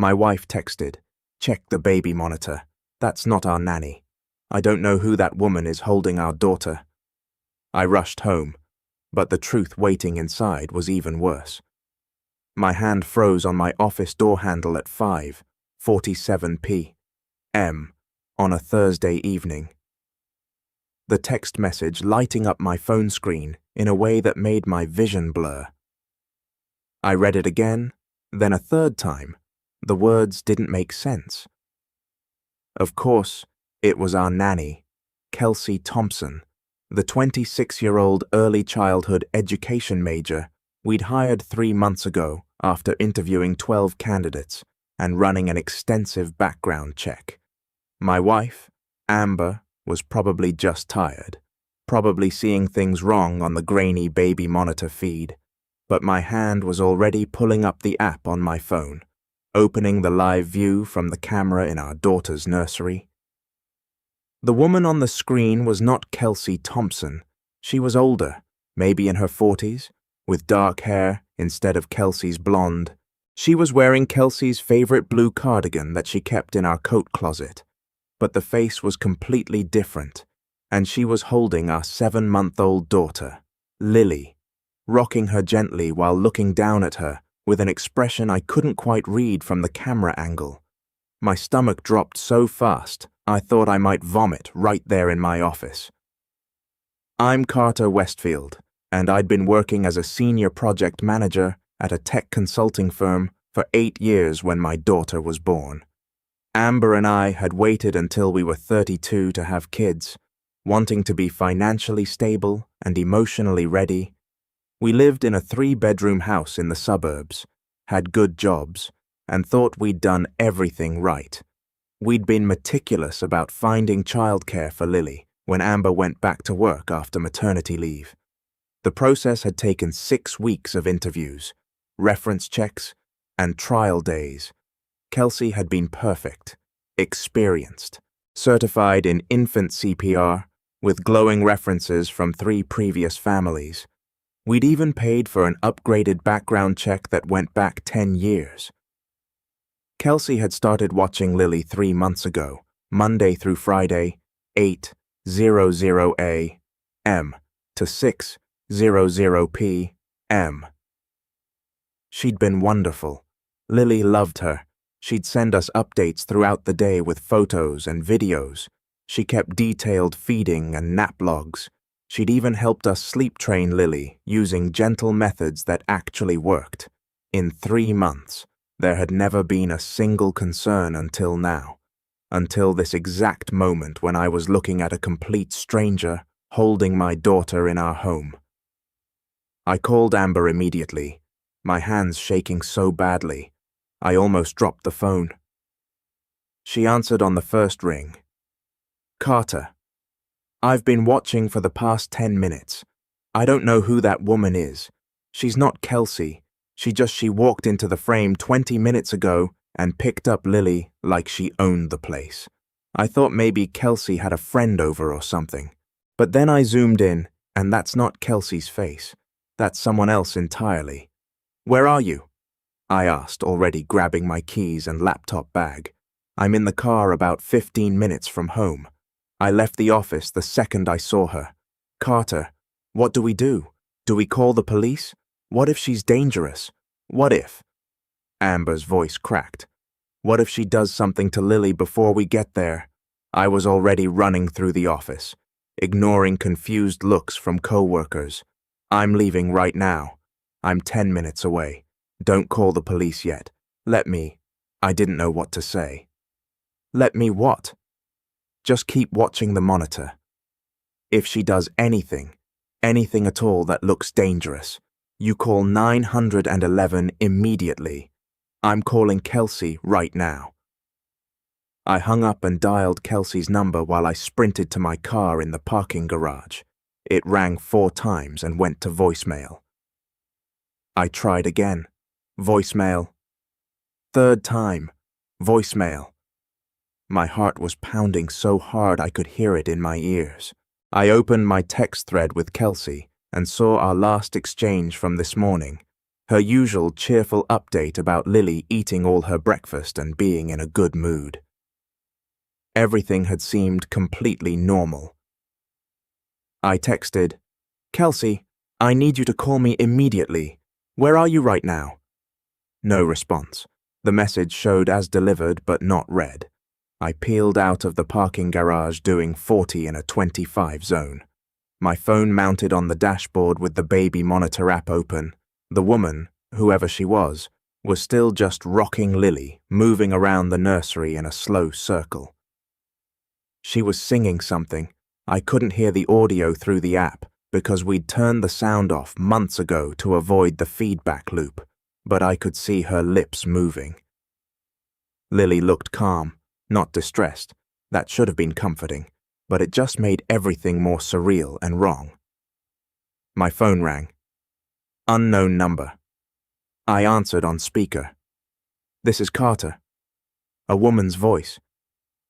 My wife texted, "Check the baby monitor. That's not our nanny. I don't know who that woman is holding our daughter." I rushed home, but the truth waiting inside was even worse. My hand froze on my office door handle at 5:47 p.m. on a Thursday evening. The text message lighting up my phone screen in a way that made my vision blur. I read it again, then a third time. The words didn't make sense. Of course, it was our nanny, Kelsey Thompson, the 26-year-old early childhood education major we'd hired 3 months ago after interviewing 12 candidates and running an extensive background check. My wife, Amber, was probably just tired, probably seeing things wrong on the grainy baby monitor feed, but my hand was already pulling up the app on my phone, opening the live view from the camera in our daughter's nursery. The woman on the screen was not Kelsey Thompson. She was older, maybe in her 40s, with dark hair instead of Kelsey's blonde. She was wearing Kelsey's favorite blue cardigan that she kept in our coat closet, but the face was completely different, and she was holding our 7-month-old daughter, Lily, rocking her gently while looking down at her with an expression I couldn't quite read from the camera angle. My stomach dropped so fast, I thought I might vomit right there in my office. I'm Carter Westfield, and I'd been working as a senior project manager at a tech consulting firm for 8 years when my daughter was born. Amber and I had waited until we were 32 to have kids, wanting to be financially stable and emotionally ready. We lived in a 3-bedroom house in the suburbs, had good jobs, and thought we'd done everything right. We'd been meticulous about finding childcare for Lily when Amber went back to work after maternity leave. The process had taken 6 weeks of interviews, reference checks, and trial days. Kelsey had been perfect, experienced, certified in infant CPR, with glowing references from 3 previous families. We'd even paid for an upgraded background check that went back 10 years. Kelsey had started watching Lily 3 months ago, Monday through Friday, 8:00 a.m. to 6:00 p.m. She'd been wonderful. Lily loved her. She'd send us updates throughout the day with photos and videos. She kept detailed feeding and nap logs. She'd even helped us sleep train Lily using gentle methods that actually worked. In 3 months, there had never been a single concern until now, until this exact moment when I was looking at a complete stranger holding my daughter in our home. I called Amber immediately, my hands shaking so badly, I almost dropped the phone. She answered on the first ring. "Carter, I've been watching for the past 10 minutes. I don't know who that woman is. She's not Kelsey. She walked into the frame 20 minutes ago and picked up Lily like she owned the place. I thought maybe Kelsey had a friend over or something. But then I zoomed in, and that's not Kelsey's face. That's someone else entirely. Where are you?" I asked, already grabbing my keys and laptop bag. "I'm in the car about 15 minutes from home. I left the office the second I saw her. Carter, what do we do? Do we call the police? What if she's dangerous? What if?" Amber's voice cracked. "What if she does something to Lily before we get there?" I was already running through the office, ignoring confused looks from co-workers. "I'm leaving right now. I'm 10 minutes away. Don't call the police yet. Let me..." I didn't know what to say. "Let me what?" "Just keep watching the monitor. If she does anything at all that looks dangerous, you call 911 immediately. I'm calling Kelsey right now." I hung up and dialed Kelsey's number while I sprinted to my car in the parking garage. It rang 4 times and went to voicemail. I tried again. Voicemail. 3rd time. Voicemail. My heart was pounding so hard I could hear it in my ears. I opened my text thread with Kelsey and saw our last exchange from this morning. Her usual cheerful update about Lily eating all her breakfast and being in a good mood. Everything had seemed completely normal. I texted, "Kelsey, I need you to call me immediately. Where are you right now?" No response. The message showed as delivered but not read. I peeled out of the parking garage doing 40 in a 25 zone. My phone mounted on the dashboard with the baby monitor app open. The woman, whoever she was still just rocking Lily, moving around the nursery in a slow circle. She was singing something. I couldn't hear the audio through the app because we'd turned the sound off months ago to avoid the feedback loop, but I could see her lips moving. Lily looked calm, not distressed. That should have been comforting, but it just made everything more surreal and wrong. My phone rang. Unknown number. I answered on speaker. "This is Carter." A woman's voice.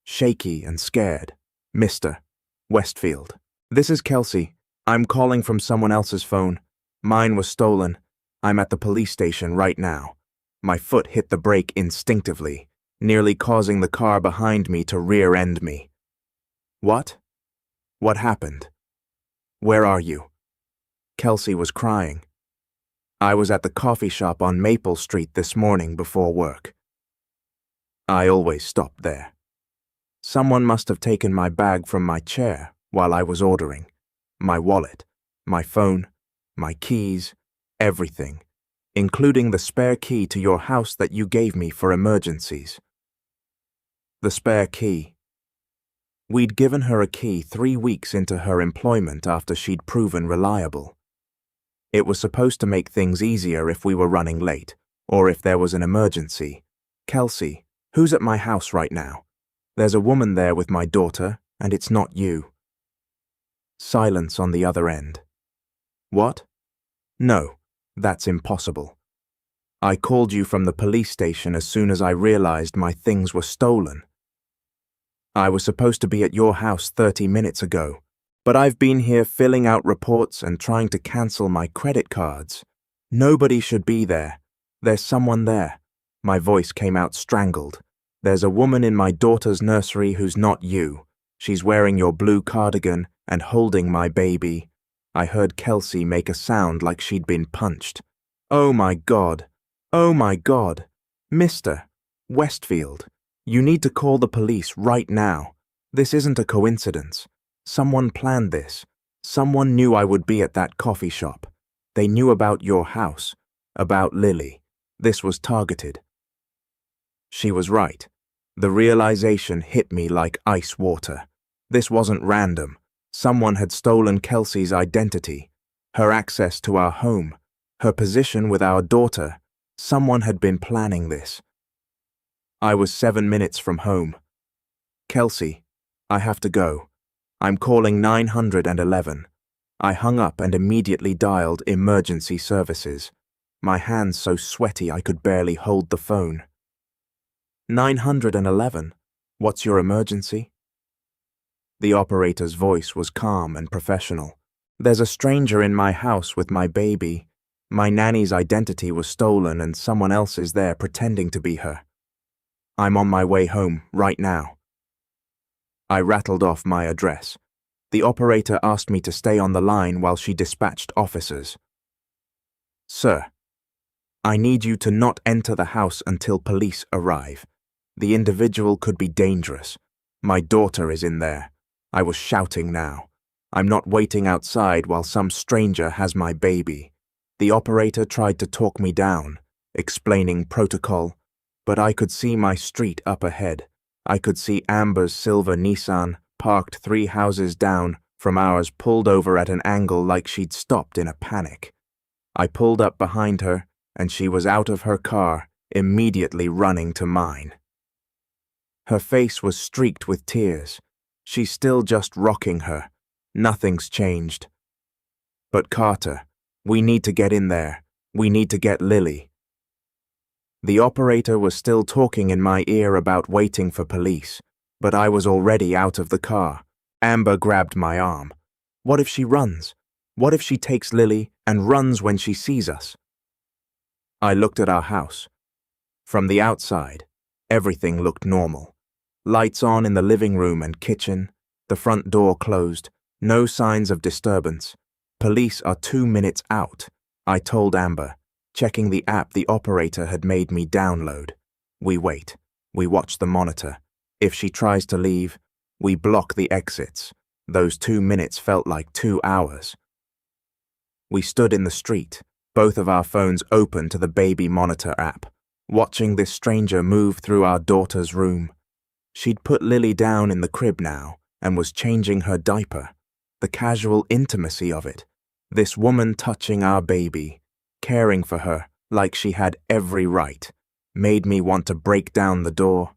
Shaky and scared. "Mr. Westfield. This is Kelsey. I'm calling from someone else's phone. Mine was stolen. I'm at the police station right now." My foot hit the brake instinctively, nearly causing the car behind me to rear-end me. "What? What happened? Where are you?" Kelsey was crying. "I was at the coffee shop on Maple Street this morning before work." I always stopped there. Someone must have taken my bag from my chair while I was ordering. My wallet, my phone, my keys, everything, including the spare key to your house that you gave me for emergencies. The spare key. We'd given her a key 3 weeks into her employment after she'd proven reliable. It was supposed to make things easier if we were running late, or if there was an emergency. "Kelsey, who's at my house right now? There's a woman there with my daughter, and it's not you." Silence on the other end. "What? No, that's impossible. I called you from the police station as soon as I realized my things were stolen. I was supposed to be at your house 30 minutes ago, but I've been here filling out reports and trying to cancel my credit cards. Nobody should be there. There's someone there." My voice came out strangled. "There's a woman in my daughter's nursery who's not you. She's wearing your blue cardigan and holding my baby." I heard Kelsey make a sound like she'd been punched. "Oh my God. Oh my God. Mr. Westfield, you need to call the police right now. This isn't a coincidence. Someone planned this. Someone knew I would be at that coffee shop. They knew about your house, about Lily. This was targeted." She was right. The realization hit me like ice water. This wasn't random. Someone had stolen Kelsey's identity, her access to our home, her position with our daughter. Someone had been planning this. I was 7 minutes from home. "Kelsey, I have to go. I'm calling 911. I hung up and immediately dialed emergency services, my hands so sweaty I could barely hold the phone. 911? What's your emergency?" The operator's voice was calm and professional. "There's a stranger in my house with my baby. My nanny's identity was stolen and someone else is there pretending to be her. I'm on my way home right now." I rattled off my address. The operator asked me to stay on the line while she dispatched officers. "Sir, I need you to not enter the house until police arrive. The individual could be dangerous. My daughter is in there." I was shouting now. "I'm not waiting outside while some stranger has my baby." The operator tried to talk me down, explaining protocol, but I could see my street up ahead. I could see Amber's silver Nissan, parked 3 houses down from ours, pulled over at an angle like she'd stopped in a panic. I pulled up behind her, and she was out of her car, immediately running to mine. Her face was streaked with tears. She's still just rocking her. Nothing's changed. "But Carter, we need to get in there. We need to get Lily." The operator was still talking in my ear about waiting for police, but I was already out of the car. Amber grabbed my arm. "What if she runs? What if she takes Lily and runs when she sees us?" I looked at our house. From the outside, everything looked normal. Lights on in the living room and kitchen, the front door closed, no signs of disturbance. Police are 2 minutes out, I told Amber, checking the app the operator had made me download. We wait. We watch the monitor. If she tries to leave, we block the exits. Those 2 minutes felt like 2 hours. We stood in the street, both of our phones open to the baby monitor app, watching this stranger move through our daughter's room. She'd put Lily down in the crib now and was changing her diaper. The casual intimacy of it. This woman touching our baby, caring for her like she had every right, made me want to break down the door.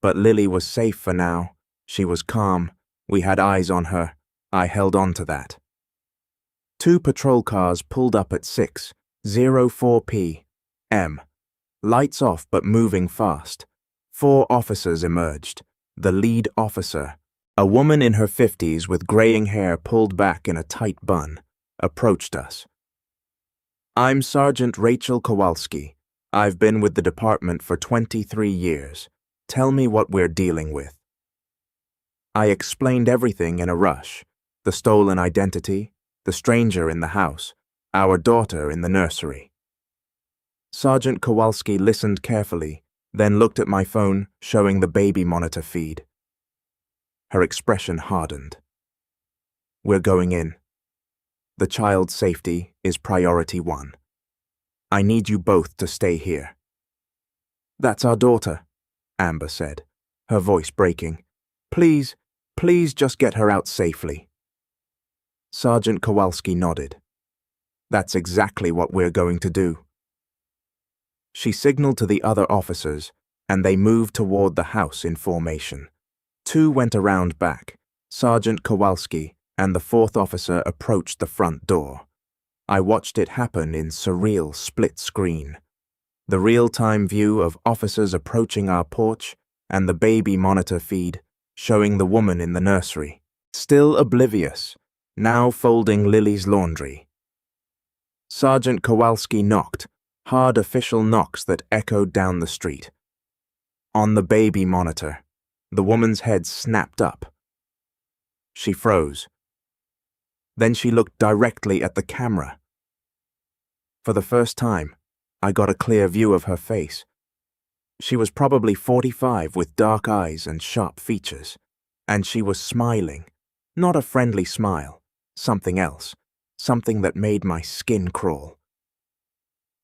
But Lily was safe for now. She was calm. We had eyes on her. I held on to that. 2 patrol cars pulled up at 6:04 p.m. Lights off but moving fast. 4 officers emerged. The lead officer, a woman in her 50s with graying hair pulled back in a tight bun, approached us. "I'm Sergeant Rachel Kowalski. I've been with the department for 23 years. Tell me what we're dealing with." I explained everything in a rush. The stolen identity, the stranger in the house, our daughter in the nursery. Sergeant Kowalski listened carefully, then looked at my phone, showing the baby monitor feed. Her expression hardened. "We're going in. The child's safety is priority 1. I need you both to stay here." "That's our daughter," Amber said, her voice breaking. Please just get her out safely." Sergeant Kowalski nodded. "That's exactly what we're going to do." She signaled to the other officers, and they moved toward the house in formation. 2 went around back. Sergeant Kowalski and the 4th officer approached the front door. I watched it happen in surreal split screen. The real-time view of officers approaching our porch and the baby monitor feed showing the woman in the nursery, still oblivious, now folding Lily's laundry. Sergeant Kowalski knocked, hard official knocks that echoed down the street. On the baby monitor, the woman's head snapped up. She froze. Then she looked directly at the camera. For the first time, I got a clear view of her face. She was probably 45 with dark eyes and sharp features, and she was smiling, not a friendly smile, something else, something that made my skin crawl.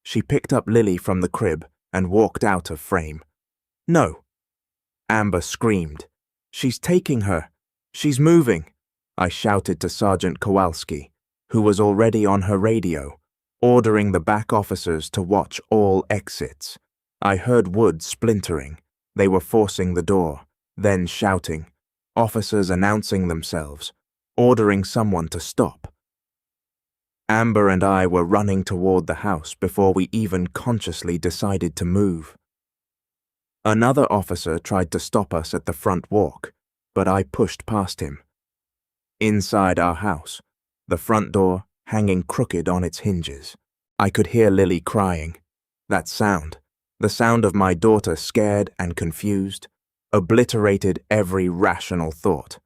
She picked up Lily from the crib and walked out of frame. "No!" Amber screamed. "She's taking her! She's moving!" I shouted to Sergeant Kowalski, who was already on her radio, ordering the back officers to watch all exits. I heard wood splintering. They were forcing the door, then shouting, officers announcing themselves, ordering someone to stop. Amber and I were running toward the house before we even consciously decided to move. Another officer tried to stop us at the front walk, but I pushed past him. Inside our house, the front door hanging crooked on its hinges, I could hear Lily crying. That sound, the sound of my daughter scared and confused, obliterated every rational thought.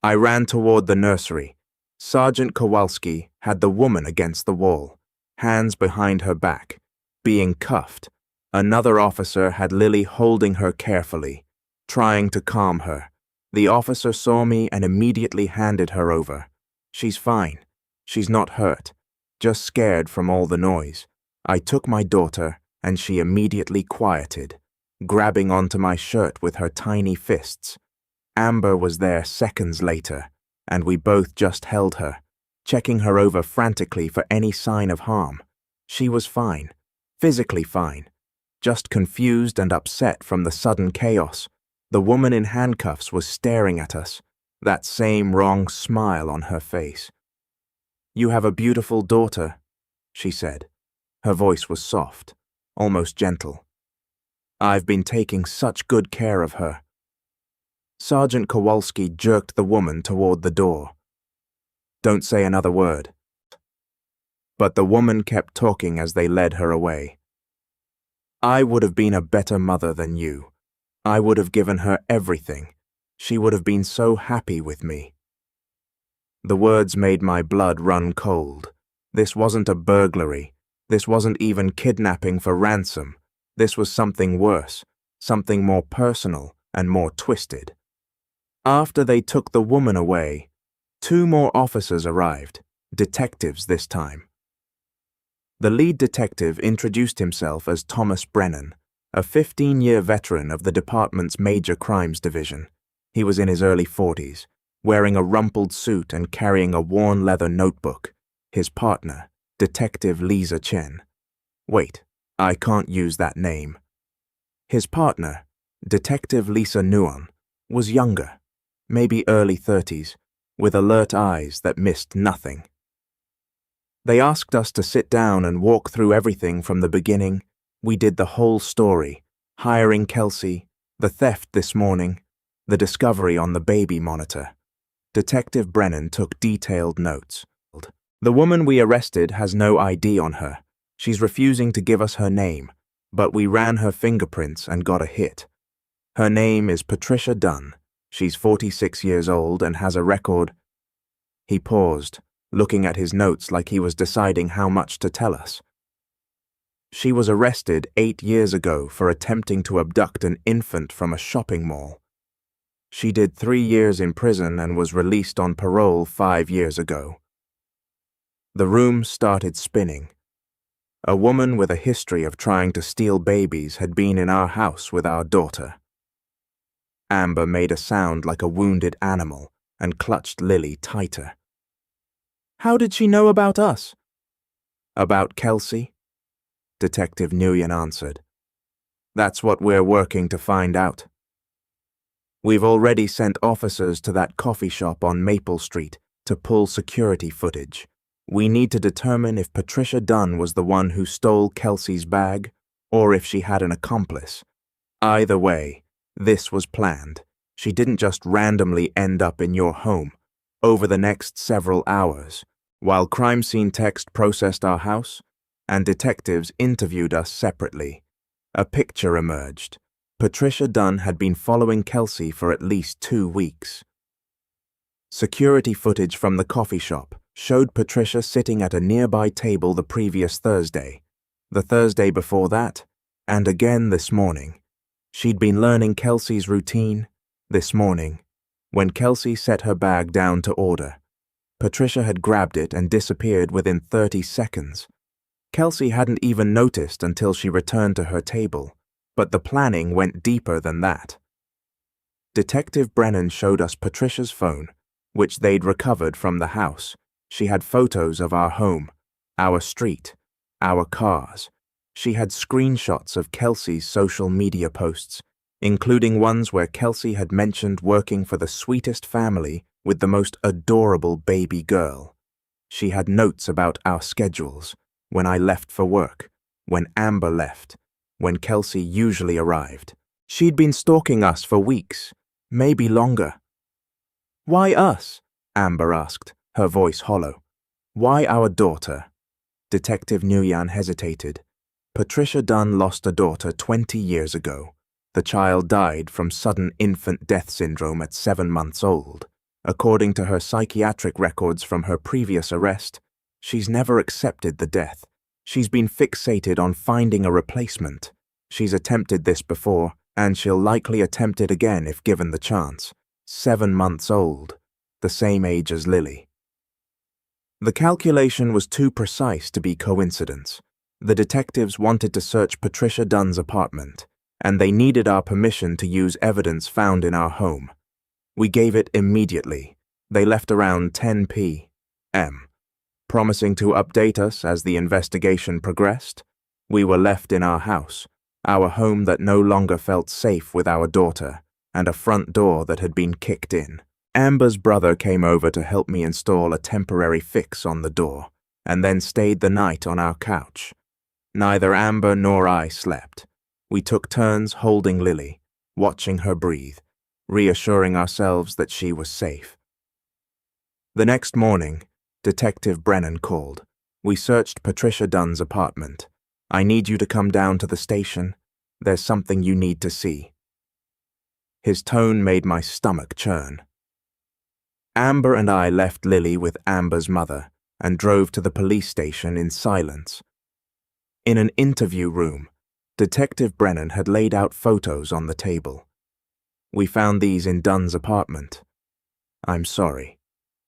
I ran toward the nursery. Sergeant Kowalski had the woman against the wall, hands behind her back, being cuffed. Another officer had Lily holding her carefully, trying to calm her. The officer saw me and immediately handed her over. "She's fine. She's not hurt, just scared from all the noise." I took my daughter, and she immediately quieted, grabbing onto my shirt with her tiny fists. Amber was there seconds later, and we both just held her, checking her over frantically for any sign of harm. She was fine, physically fine, just confused and upset from the sudden chaos. The woman in handcuffs was staring at us, that same wrong smile on her face. "You have a beautiful daughter," she said. Her voice was soft, almost gentle. "I've been taking such good care of her." Sergeant Kowalski jerked the woman toward the door. "Don't say another word." But the woman kept talking as they led her away. I would have been a better mother than you. I would have given her everything. She would have been so happy with me. The words made my blood run cold. This wasn't a burglary. This wasn't even kidnapping for ransom. This was something worse, something more personal and more twisted. After they took the woman away, 2 more officers arrived, detectives this time. The lead detective introduced himself as Thomas Brennan, a 15-year veteran of the department's Major Crimes Division. He was in his early 40s, wearing a rumpled suit and carrying a worn leather notebook. His partner, Detective Lisa Chen. Wait, I can't use that name. His partner, Detective Lisa Nguyen, was younger, maybe early 30s, with alert eyes that missed nothing. They asked us to sit down and walk through everything from the beginning. We did the whole story, hiring Kelsey, the theft this morning, the discovery on the baby monitor. Detective Brennan took detailed notes. The woman we arrested has no ID on her. She's refusing to give us her name, but we ran her fingerprints and got a hit. Her name is Patricia Dunn. She's 46 years old and has a record. He paused, looking at his notes like he was deciding how much to tell us. She was arrested 8 years ago for attempting to abduct an infant from a shopping mall. She did 3 years in prison and was released on parole 5 years ago. The room started spinning. A woman with a history of trying to steal babies had been in our house with our daughter. Amber made a sound like a wounded animal and clutched Lily tighter. How did she know about us? About Kelsey? Detective Nguyen answered. That's what we're working to find out. We've already sent officers to that coffee shop on Maple Street to pull security footage. We need to determine if Patricia Dunn was the one who stole Kelsey's bag or if she had an accomplice. Either way, this was planned. She didn't just randomly end up in your home. Over the next several hours, while crime scene text processed our house and detectives interviewed us separately, a picture emerged. Patricia Dunn had been following Kelsey for at least 2 weeks. Security footage from the coffee shop showed Patricia sitting at a nearby table the previous Thursday, the Thursday before that, and again this morning. She'd been learning Kelsey's routine this morning. When Kelsey set her bag down to order, Patricia had grabbed it and disappeared within 30 seconds. Kelsey hadn't even noticed until she returned to her table, but the planning went deeper than that. Detective Brennan showed us Patricia's phone, which they'd recovered from the house. She had photos of our home, our street, our cars. She had screenshots of Kelsey's social media posts, including ones where Kelsey had mentioned working for the sweetest family with the most adorable baby girl. She had notes about our schedules, when I left for work, when Amber left, when Kelsey usually arrived. She'd been stalking us for weeks, maybe longer. Why us? Amber asked, her voice hollow. Why our daughter? Detective Nguyen hesitated. Patricia Dunn lost a daughter 20 years ago. The child died from sudden infant death syndrome at 7 months old. According to her psychiatric records from her previous arrest, she's never accepted the death. She's been fixated on finding a replacement. She's attempted this before, and she'll likely attempt it again if given the chance. 7 months old, the same age as Lily. The calculation was too precise to be coincidence. The detectives wanted to search Patricia Dunn's apartment, and they needed our permission to use evidence found in our home. We gave it immediately. They left around 10 p.m., promising to update us as the investigation progressed. We were left in our house, our home that no longer felt safe with our daughter, and a front door that had been kicked in. Amber's brother came over to help me install a temporary fix on the door, and then stayed the night on our couch. Neither Amber nor I slept. We took turns holding Lily, watching her breathe, reassuring ourselves that she was safe. The next morning, Detective Brennan called. We searched Patricia Dunn's apartment. I need you to come down to the station. There's something you need to see. His tone made my stomach churn. Amber and I left Lily with Amber's mother and drove to the police station in silence. In an interview room, Detective Brennan had laid out photos on the table. We found these in Dunn's apartment. I'm sorry,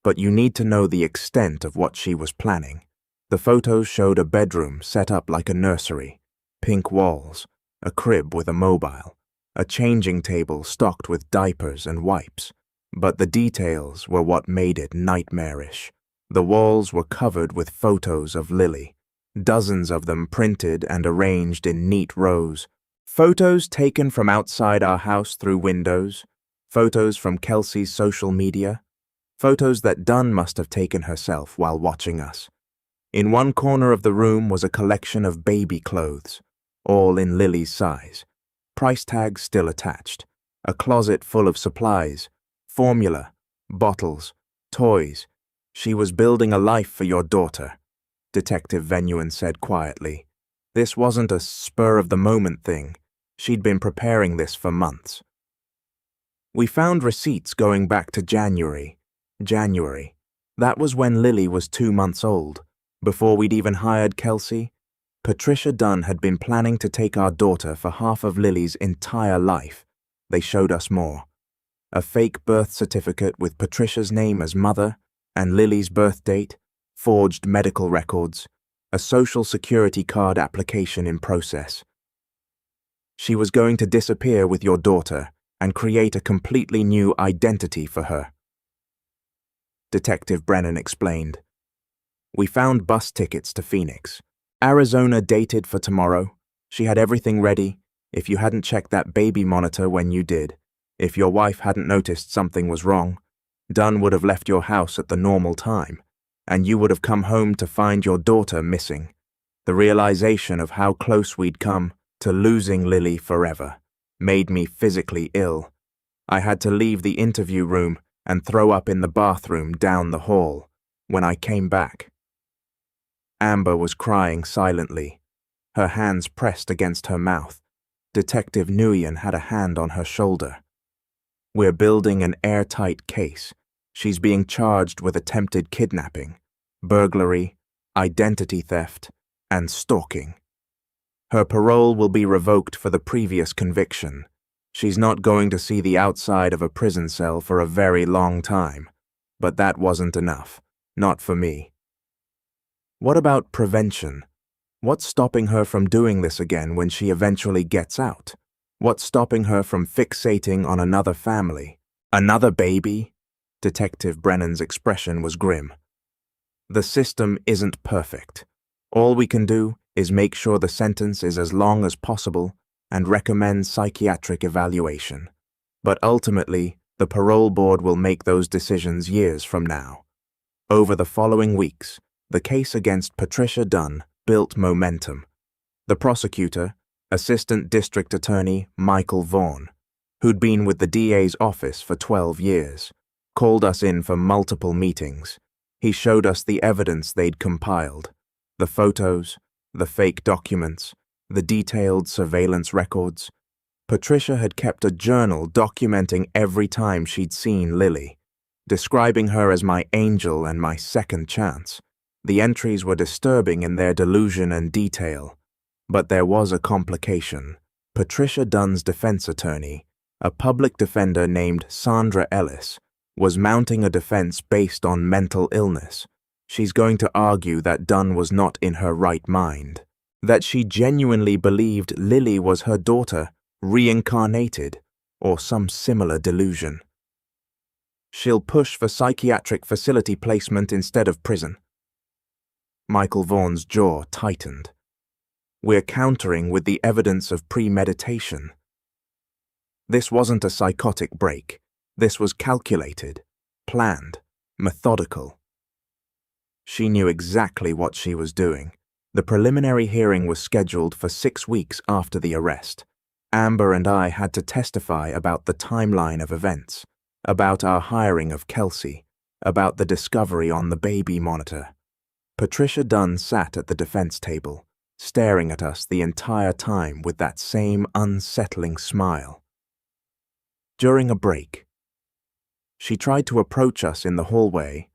but you need to know the extent of what she was planning. The photos showed a bedroom set up like a nursery, pink walls, a crib with a mobile, a changing table stocked with diapers and wipes. But the details were what made it nightmarish. The walls were covered with photos of Lily, dozens of them printed and arranged in neat rows. Photos taken from outside our house through windows, photos from Kelsey's social media, photos that Dunn must have taken herself while watching us. In one corner of the room was a collection of baby clothes, all in Lily's size, price tags still attached, a closet full of supplies, formula, bottles, toys. She was building a life for your daughter, Detective Venuan said quietly. This wasn't a spur-of-the-moment thing. She'd been preparing this for months. We found receipts going back to January. That was when Lily was 2 months old. Before we'd even hired Kelsey, Patricia Dunn had been planning to take our daughter for half of Lily's entire life. They showed us more. A fake birth certificate with Patricia's name as mother and Lily's birth date, forged medical records, a social security card application in process. She was going to disappear with your daughter and create a completely new identity for her. Detective Brennan explained. We found bus tickets to Phoenix. Arizona dated for tomorrow. She had everything ready. If you hadn't checked that baby monitor when you did, if your wife hadn't noticed something was wrong, Dunn would have left your house at the normal time, and you would have come home to find your daughter missing. The realization of how close we'd come to losing Lily forever made me physically ill. I had to leave the interview room and throw up in the bathroom down the hall. When I came back, Amber was crying silently, her hands pressed against her mouth. Detective Nguyen had a hand on her shoulder. We're building an airtight case. She's being charged with attempted kidnapping, burglary, identity theft, and stalking. Her parole will be revoked for the previous conviction. She's not going to see the outside of a prison cell for a very long time. But that wasn't enough. Not for me. What about prevention? What's stopping her from doing this again when she eventually gets out? What's stopping her from fixating on another family? Another baby? Detective Brennan's expression was grim. The system isn't perfect. All we can do is make sure the sentence is as long as possible and recommend psychiatric evaluation. But ultimately, the parole board will make those decisions years from now. Over the following weeks, the case against Patricia Dunn built momentum. The prosecutor, Assistant District Attorney Michael Vaughn, who'd been with the DA's office for 12 years, called us in for multiple meetings. He showed us the evidence they'd compiled, the photos, the fake documents, the detailed surveillance records. Patricia had kept a journal documenting every time she'd seen Lily, describing her as my angel and my second chance. The entries were disturbing in their delusion and detail, but there was a complication. Patricia Dunn's defense attorney, a public defender named Sandra Ellis, was mounting a defense based on mental illness. She's going to argue that Dunn was not in her right mind, that she genuinely believed Lily was her daughter, reincarnated, or some similar delusion. She'll push for psychiatric facility placement instead of prison. Michael Vaughn's jaw tightened. We're countering with the evidence of premeditation. This wasn't a psychotic break. This was calculated, planned, methodical. She knew exactly what she was doing. The preliminary hearing was scheduled for 6 weeks after the arrest. Amber and I had to testify about the timeline of events, about our hiring of Kelsey, about the discovery on the baby monitor. Patricia Dunn sat at the defense table, staring at us the entire time with that same unsettling smile. During a break, she tried to approach us in the hallway.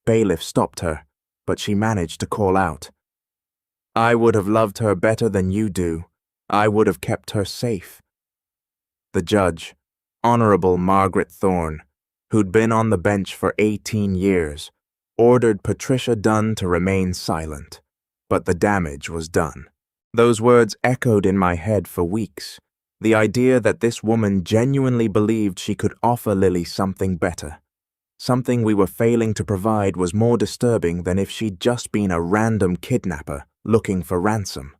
Bailiff stopped her, but she managed to call out, "I would have loved her better than you do. I would have kept her safe." The judge, Honorable Margaret Thorne, who'd been on the bench for 18 years, ordered Patricia Dunn to remain silent, but the damage was done. Those words echoed in my head for weeks. The idea that this woman genuinely believed she could offer Lily something better, something we were failing to provide, was more disturbing than if she'd just been a random kidnapper looking for ransom.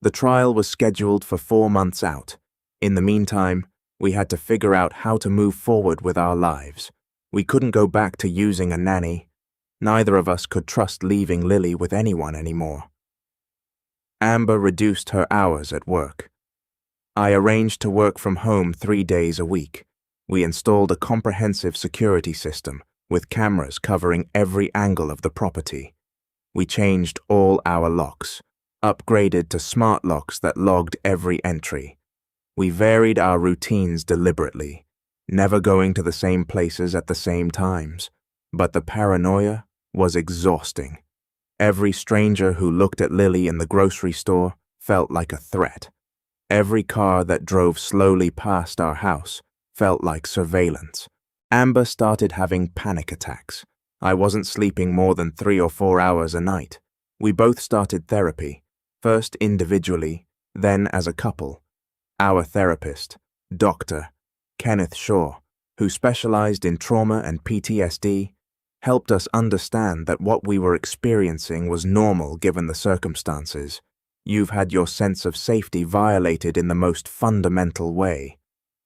The trial was scheduled for 4 months out. In the meantime, we had to figure out how to move forward with our lives. We couldn't go back to using a nanny. Neither of us could trust leaving Lily with anyone anymore. Amber reduced her hours at work. I arranged to work from home 3 days a week. We installed a comprehensive security system with cameras covering every angle of the property. We changed all our locks, upgraded to smart locks that logged every entry. We varied our routines deliberately, never going to the same places at the same times. But the paranoia was exhausting. Every stranger who looked at Lily in the grocery store felt like a threat. Every car that drove slowly past our house felt like surveillance. Amber started having panic attacks. I wasn't sleeping more than 3 or 4 hours a night. We both started therapy, first individually, then as a couple. Our therapist, Dr. Kenneth Shaw, who specialized in trauma and PTSD, helped us understand that what we were experiencing was normal given the circumstances. You've had your sense of safety violated in the most fundamental way.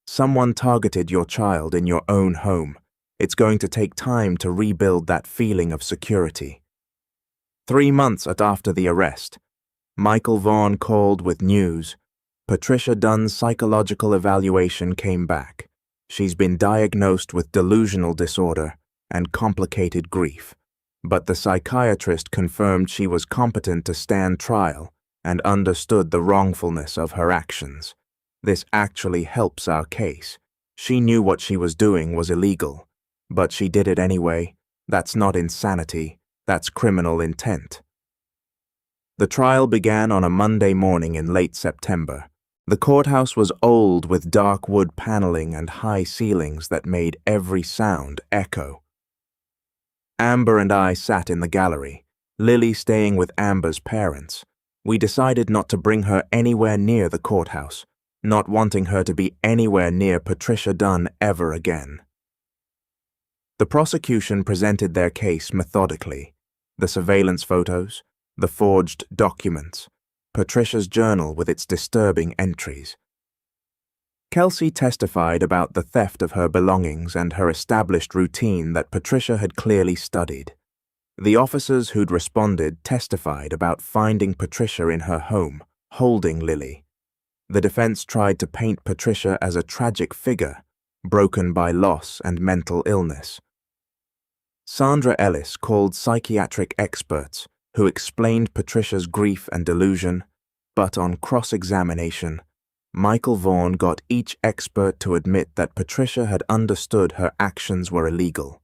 Someone targeted your child in your own home. It's going to take time to rebuild that feeling of security. 3 months after the arrest, Michael Vaughn called with news. Patricia Dunn's psychological evaluation came back. She's been diagnosed with delusional disorder and complicated grief, but the psychiatrist confirmed she was competent to stand trial and understood the wrongfulness of her actions. This actually helps our case. She knew what she was doing was illegal, but she did it anyway. That's not insanity, that's criminal intent. The trial began on a Monday morning in late September. The courthouse was old with dark wood paneling and high ceilings that made every sound echo. Amber and I sat in the gallery, Lily staying with Amber's parents. We decided not to bring her anywhere near the courthouse, not wanting her to be anywhere near Patricia Dunn ever again. The prosecution presented their case methodically. The surveillance photos, the forged documents, Patricia's journal with its disturbing entries. Kelsey testified about the theft of her belongings and her established routine that Patricia had clearly studied. The officers who'd responded testified about finding Patricia in her home, holding Lily. The defense tried to paint Patricia as a tragic figure, broken by loss and mental illness. Sandra Ellis called psychiatric experts who explained Patricia's grief and delusion, but on cross-examination, Michael Vaughn got each expert to admit that Patricia had understood her actions were illegal.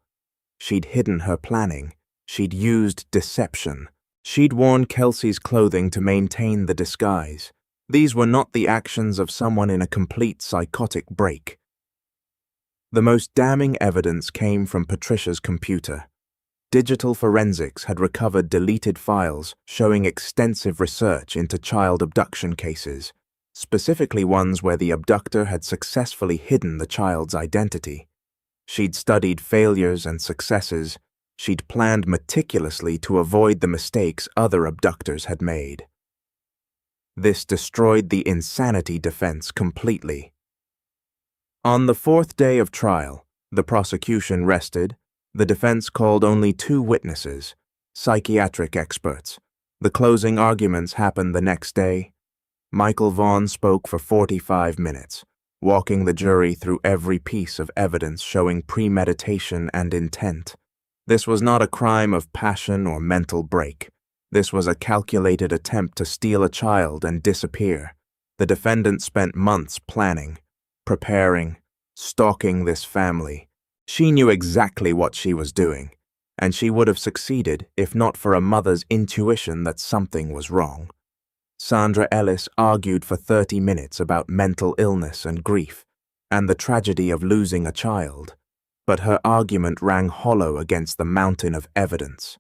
She'd hidden her planning. She'd used deception. She'd worn Kelsey's clothing to maintain the disguise. These were not the actions of someone in a complete psychotic break. The most damning evidence came from Patricia's computer. Digital forensics had recovered deleted files showing extensive research into child abduction cases, specifically ones where the abductor had successfully hidden the child's identity. She'd studied failures and successes. She'd planned meticulously to avoid the mistakes other abductors had made. This destroyed the insanity defense completely. On the 4th day of trial, the prosecution rested. The defense called only 2 witnesses, psychiatric experts. The closing arguments happened the next day. Michael Vaughn spoke for 45 minutes, walking the jury through every piece of evidence showing premeditation and intent. This was not a crime of passion or mental break. This was a calculated attempt to steal a child and disappear. The defendant spent months planning, preparing, stalking this family. She knew exactly what she was doing, and she would have succeeded if not for a mother's intuition that something was wrong. Sandra Ellis argued for 30 minutes about mental illness and grief, and the tragedy of losing a child, but her argument rang hollow against the mountain of evidence.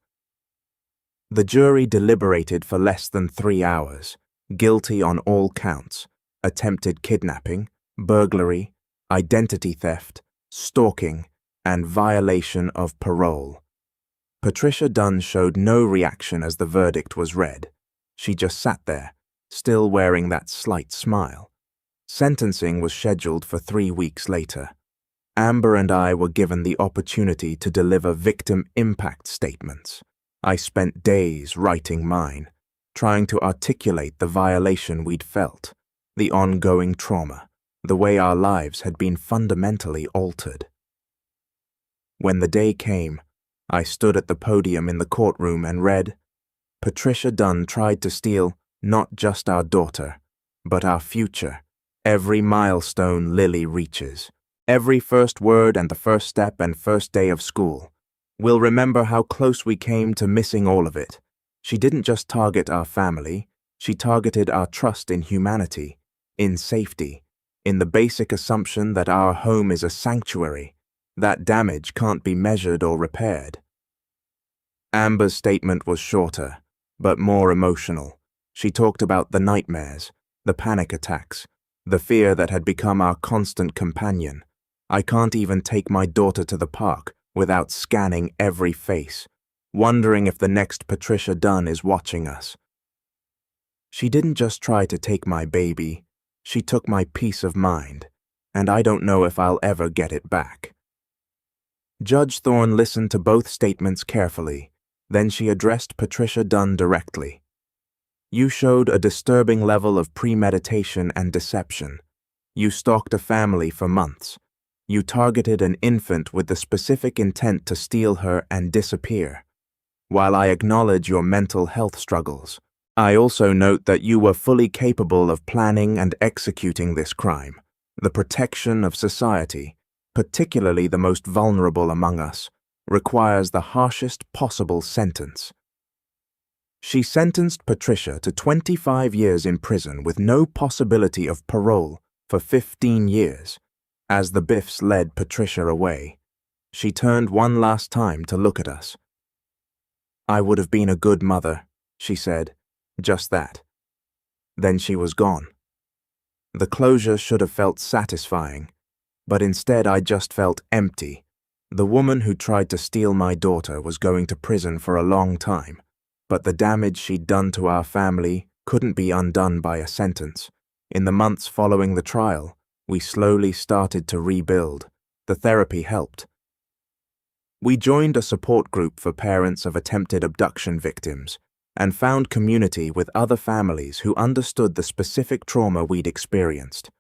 The jury deliberated for less than 3 hours, guilty on all counts: attempted kidnapping, burglary, identity theft, stalking, and violation of parole. Patricia Dunn showed no reaction as the verdict was read. She just sat there, still wearing that slight smile. Sentencing was scheduled for 3 weeks later. Amber and I were given the opportunity to deliver victim impact statements. I spent days writing mine, trying to articulate the violation we'd felt, the ongoing trauma, the way our lives had been fundamentally altered. When the day came, I stood at the podium in the courtroom and read, "Patricia Dunn tried to steal not just our daughter, but our future. Every milestone Lily reaches, every first word and the first step and first day of school. We'll remember how close we came to missing all of it. She didn't just target our family, she targeted our trust in humanity, in safety, in the basic assumption that our home is a sanctuary. That damage can't be measured or repaired." Amber's statement was shorter, but more emotional. She talked about the nightmares, the panic attacks, the fear that had become our constant companion. "I can't even take my daughter to the park without scanning every face, wondering if the next Patricia Dunn is watching us. She didn't just try to take my baby, she took my peace of mind, and I don't know if I'll ever get it back." Judge Thorne listened to both statements carefully, then she addressed Patricia Dunn directly. "You showed a disturbing level of premeditation and deception. You stalked a family for months. You targeted an infant with the specific intent to steal her and disappear. While I acknowledge your mental health struggles, I also note that you were fully capable of planning and executing this crime. The protection of society, particularly the most vulnerable among us, requires the harshest possible sentence." She sentenced Patricia to 25 years in prison with no possibility of parole for 15 years. As the Biffs led Patricia away, she turned one last time to look at us. "I would have been a good mother," she said, just that. Then she was gone. The closure should have felt satisfying, but instead I just felt empty. The woman who tried to steal my daughter was going to prison for a long time, but the damage she'd done to our family couldn't be undone by a sentence. In the months following the trial, we slowly started to rebuild. The therapy helped. We joined a support group for parents of attempted abduction victims and found community with other families who understood the specific trauma we'd experienced.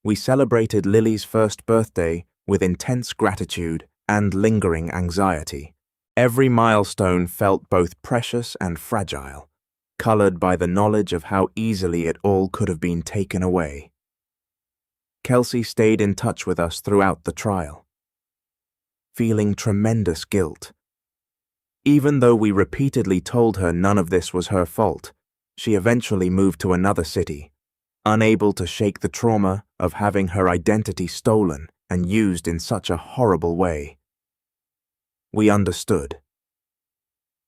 We celebrated Lily's first birthday with intense gratitude and lingering anxiety. Every milestone felt both precious and fragile, colored by the knowledge of how easily it all could have been taken away. Kelsey stayed in touch with us throughout the trial, feeling tremendous guilt. Even though we repeatedly told her none of this was her fault, she eventually moved to another city, unable to shake the trauma of having her identity stolen and used in such a horrible way. We understood.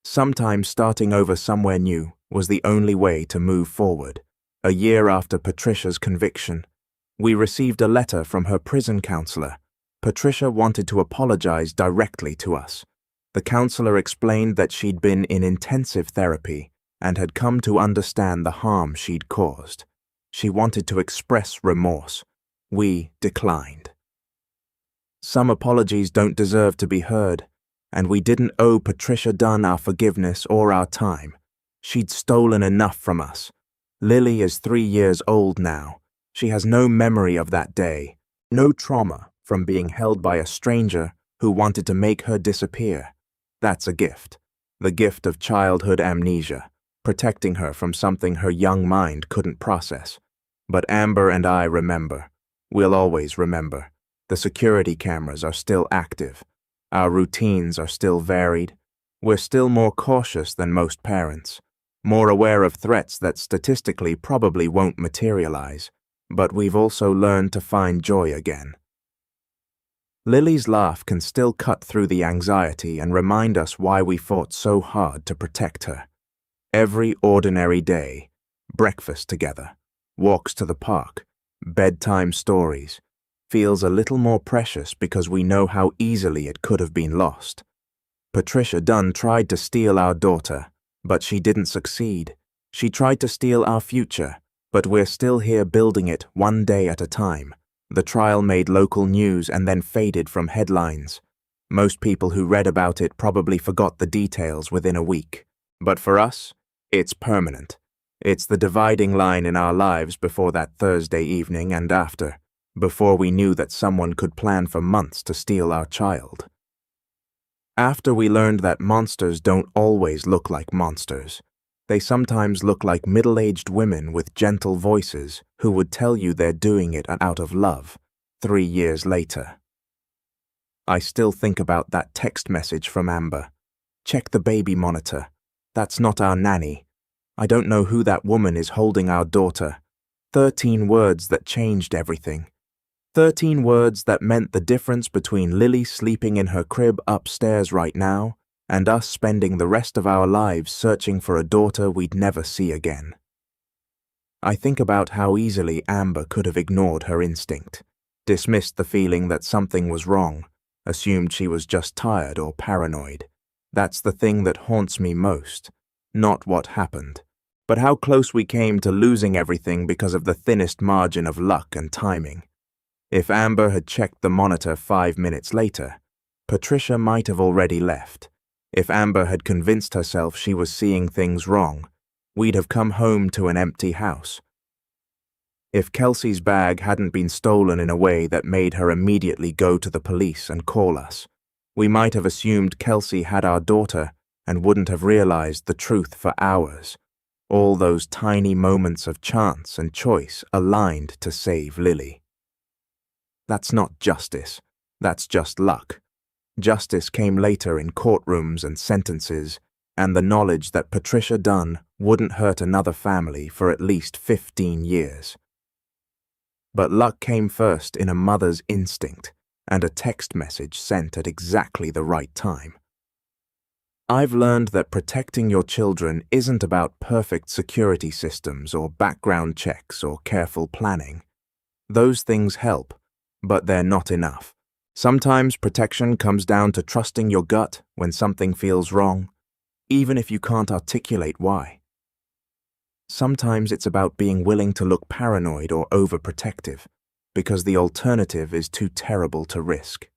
Sometimes starting over somewhere new was the only way to move forward. A year after Patricia's conviction, we received a letter from her prison counselor. Patricia wanted to apologize directly to us. The counselor explained that she'd been in intensive therapy and had come to understand the harm she'd caused. She wanted to express remorse. We declined. Some apologies don't deserve to be heard, and we didn't owe Patricia Dunn our forgiveness or our time. She'd stolen enough from us. Lily is 3 years old now. She has no memory of that day, no trauma from being held by a stranger who wanted to make her disappear. That's a gift. The gift of childhood amnesia, protecting her from something her young mind couldn't process. But Amber and I remember. We'll always remember. The security cameras are still active. Our routines are still varied. We're still more cautious than most parents, more aware of threats that statistically probably won't materialize, but we've also learned to find joy again. Lily's laugh can still cut through the anxiety and remind us why we fought so hard to protect her. Every ordinary day, breakfast together, walks to the park, bedtime stories, feels a little more precious because we know how easily it could have been lost. Patricia Dunn tried to steal our daughter, but she didn't succeed. She tried to steal our future, but we're still here building it one day at a time. The trial made local news and then faded from headlines. Most people who read about it probably forgot the details within a week. But for us, it's permanent. It's the dividing line in our lives before that Thursday evening and after, before we knew that someone could plan for months to steal our child. After we learned that monsters don't always look like monsters. They sometimes look like middle-aged women with gentle voices who would tell you they're doing it out of love 3 years later. I still think about that text message from Amber. Check the baby monitor. That's not our nanny. I don't know who that woman is holding our daughter. 13 words that changed everything. 13 words that meant the difference between Lily sleeping in her crib upstairs right now and us spending the rest of our lives searching for a daughter we'd never see again. I think about how easily Amber could have ignored her instinct, dismissed the feeling that something was wrong, assumed she was just tired or paranoid. That's the thing that haunts me most, not what happened, but how close we came to losing everything because of the thinnest margin of luck and timing. If Amber had checked the monitor 5 minutes later, Patricia might have already left. If Amber had convinced herself she was seeing things wrong, we'd have come home to an empty house. If Kelsey's bag hadn't been stolen in a way that made her immediately go to the police and call us, we might have assumed Kelsey had our daughter and wouldn't have realized the truth for hours. All those tiny moments of chance and choice aligned to save Lily. That's not justice. That's just luck. Justice came later in courtrooms and sentences, and the knowledge that Patricia Dunn wouldn't hurt another family for at least 15 years. But luck came first in a mother's instinct and a text message sent at exactly the right time. I've learned that protecting your children isn't about perfect security systems or background checks or careful planning. Those things help, but they're not enough. Sometimes protection comes down to trusting your gut when something feels wrong, even if you can't articulate why. Sometimes it's about being willing to look paranoid or overprotective, because the alternative is too terrible to risk.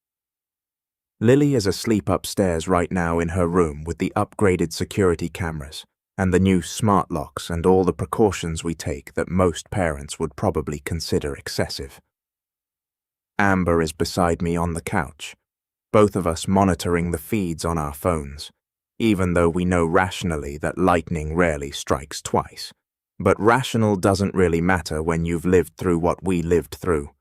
Lily is asleep upstairs right now in her room with the upgraded security cameras and the new smart locks and all the precautions we take that most parents would probably consider excessive. Amber is beside me on the couch, both of us monitoring the feeds on our phones, even though we know rationally that lightning rarely strikes twice. But rational doesn't really matter when you've lived through what we lived through.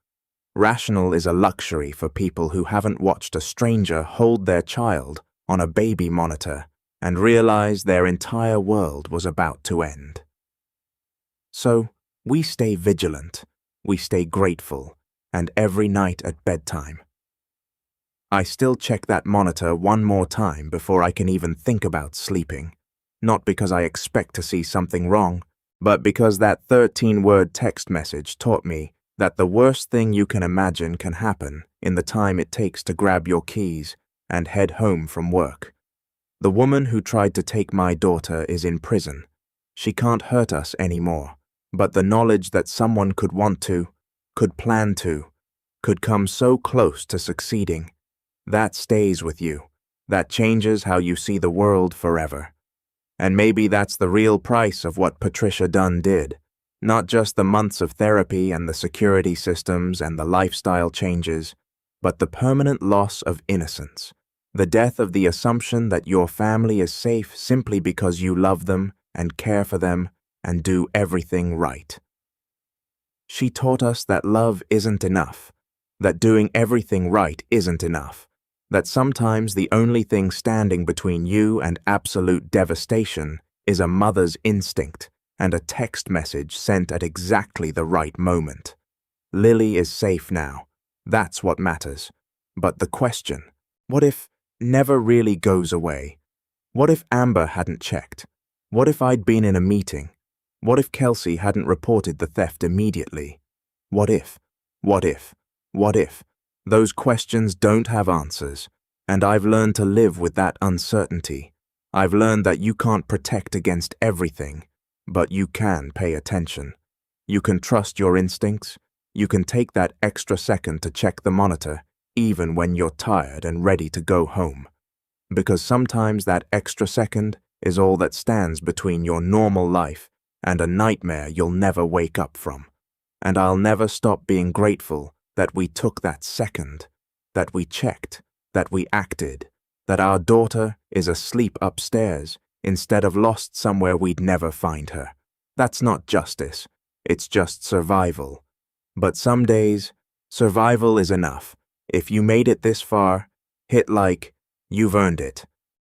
Rational is a luxury for people who haven't watched a stranger hold their child on a baby monitor and realize their entire world was about to end. So, we stay vigilant, we stay grateful, and every night at bedtime. I still check that monitor one more time before I can even think about sleeping, not because I expect to see something wrong, but because that 13-word text message taught me that the worst thing you can imagine can happen in the time it takes to grab your keys and head home from work. The woman who tried to take my daughter is in prison. She can't hurt us anymore, but the knowledge that someone could want to, could plan to, could come so close to succeeding, that stays with you. That changes how you see the world forever. And maybe that's the real price of what Patricia Dunn did. Not just the months of therapy and the security systems and the lifestyle changes, but the permanent loss of innocence, The death of the assumption that your family is safe simply because you love them and care for them and do everything right. She taught us that love isn't enough, that doing everything right isn't enough, that sometimes the only thing standing between you and absolute devastation is a mother's instinct and a text message sent at exactly the right moment. Lily is safe now. That's what matters. But the question, what if, never really goes away. What if Amber hadn't checked? What if I'd been in a meeting? What if Kelsey hadn't reported the theft immediately? What if? What if? What if? Those questions don't have answers, and I've learned to live with that uncertainty. I've learned that you can't protect against everything, but you can pay attention. You can trust your instincts. You can take that extra second to check the monitor, even when you're tired and ready to go home. Because sometimes that extra second is all that stands between your normal life and a nightmare you'll never wake up from. And I'll never stop being grateful that we took that second, that we checked, that we acted, that our daughter is asleep upstairs instead of lost somewhere we'd never find her. That's not justice, it's just survival. But some days, survival is enough. If you made it this far, hit like, you've earned it.